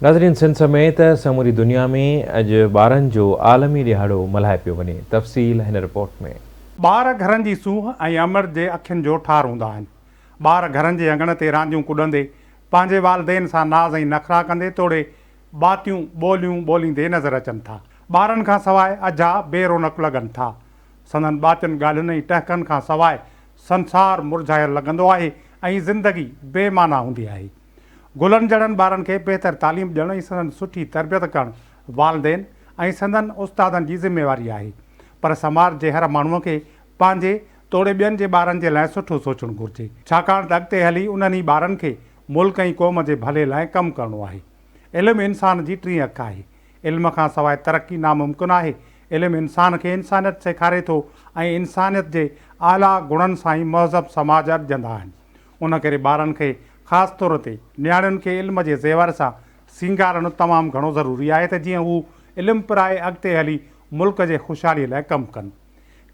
नाज़रीन, सिंध समेत समूरी दुनिया में अॼु ॿारनि जो आलमी ॾिहाड़ो मल्हाए पियो वञे। तफ़सील हिन रिपोर्ट में। ॿार घरनि जी सूंह ऐं अमृत जे अखियुनि जो ठार हूंदा आहिनि। ॿार घरनि जे अङण ते रांदियूं कुॾंदे, पंहिंजे वालदेन सां नाज़ ऐं नख़रा कंदे तोड़े बातियूं ॿोलियूं ॿोलींदे नज़र अचनि था। ॿारनि खां सवाइ अजा बेरोनक लॻनि था। संदनि ॿातियुनि ॻाल्हियुनि ऐं टहकनि खां सवाइ संसार मुरझायल लॻंदो आहे ऐं ज़िंदगी बेमाना हूंदी आहे। गुलनि जड़नि ॿारनि खे बहितर तालीम ॾियणु ऐं संदनि सुठी तरबियत करणु वालदेन ऐं संदनि उस्तादनि जी ज़िम्मेवारी आहे। पर समाज जे हर माण्हूअ खे पंहिंजे तोड़े ॿियनि जे ॿारनि जे लाइ सुठो सोचणु घुरिजे, छाकाणि त अॻिते हली उन्हनि ई ॿारनि खे मुल्क ऐं क़ौम जे भले लाइ कमु करिणो आहे। इल्मु इंसान जी टीं अखि आहे। इल्म खां सवाइ तरक़ी नामुमकिन आहे। इल्मु इंसान खे इंसानियत सेखारे थो ऐं इंसानियत जे आला गुणनि सां ई महज़ब समाज अॾजंदा आहिनि। उन करे ॿारनि खे ख़ासि तौर ते नियाणियुनि खे इल्म जे ज़ेवर सां सींगारणु तमामु घणो ज़रूरी आहे त जीअं हू इल्मु पिराए अॻिते हली मुल्क जे ख़ुशहालीअ लाइ कमु कनि।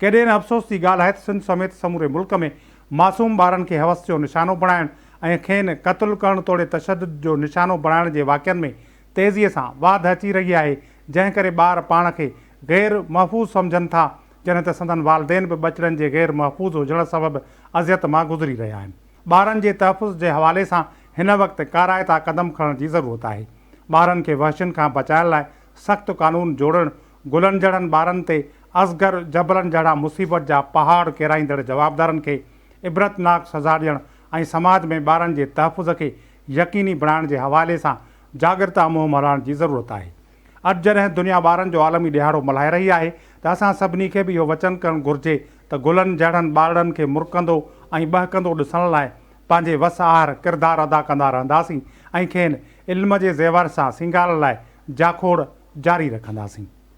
केॾे न अफ़सोस जी ॻाल्हि आहे त सिंध समेत समूरे मुल्क में मासूम ॿारनि खे हवस जो निशानो बणाइणु ऐं खेनि क़त्लु करणु तोड़े तशदुद जो निशानो बणाइण जे वाक़िअनि में तेज़ीअ सां वाधि अची रही आहे, जंहिं करे ॿार पाण खे ग़ैर महफ़ूज़ सम्झनि था, जॾहिं त संदनि वालदेन बि ॿचड़नि जे ग़ैर महफ़ूज़ हुजण सबबि अज़ियत मां गुज़री रहिया आहिनि। ॿारनि जे तहफ़ुज़ जे हवाले सां हिन वक़्तु काराइता क़दम खणण जी ज़रूरत आहे। ॿारनि खे वहशुनि खां बचाइण लाइ सख़्तु कानून जोड़णु, गुलनि जड़नि ॿारनि ते असगर जबलनि जहिड़ा मुसीबत जा पहाड़ किराईंदड़ जवाबदारनि खे इबरतनाक सज़ा ॾियणु ऐं समाज में ॿारनि जे तहफ़ुज़ खे यकीनी बणाइण जे हवाले सां जागृता मुहिम हलाइण जी ज़रूरत आहे। अॼु जॾहिं दुनिया ॿारनि जो आलमी ॾिहाड़ो मल्हाए रही आहे त असां सभिनी खे बि इहो वचन करणु घुरिजे त गुलनि जहिड़नि ॿारनि खे मुरकंदो ऐं बहकंदो ॾिसण लाइ पंहिंजे वसआर किरदारु अदा कंदा रहंदासीं ऐं खेनि इल्म जे ज़ेवर सां सींगारण लाइ जाखोड़ जारी रखंदासीं।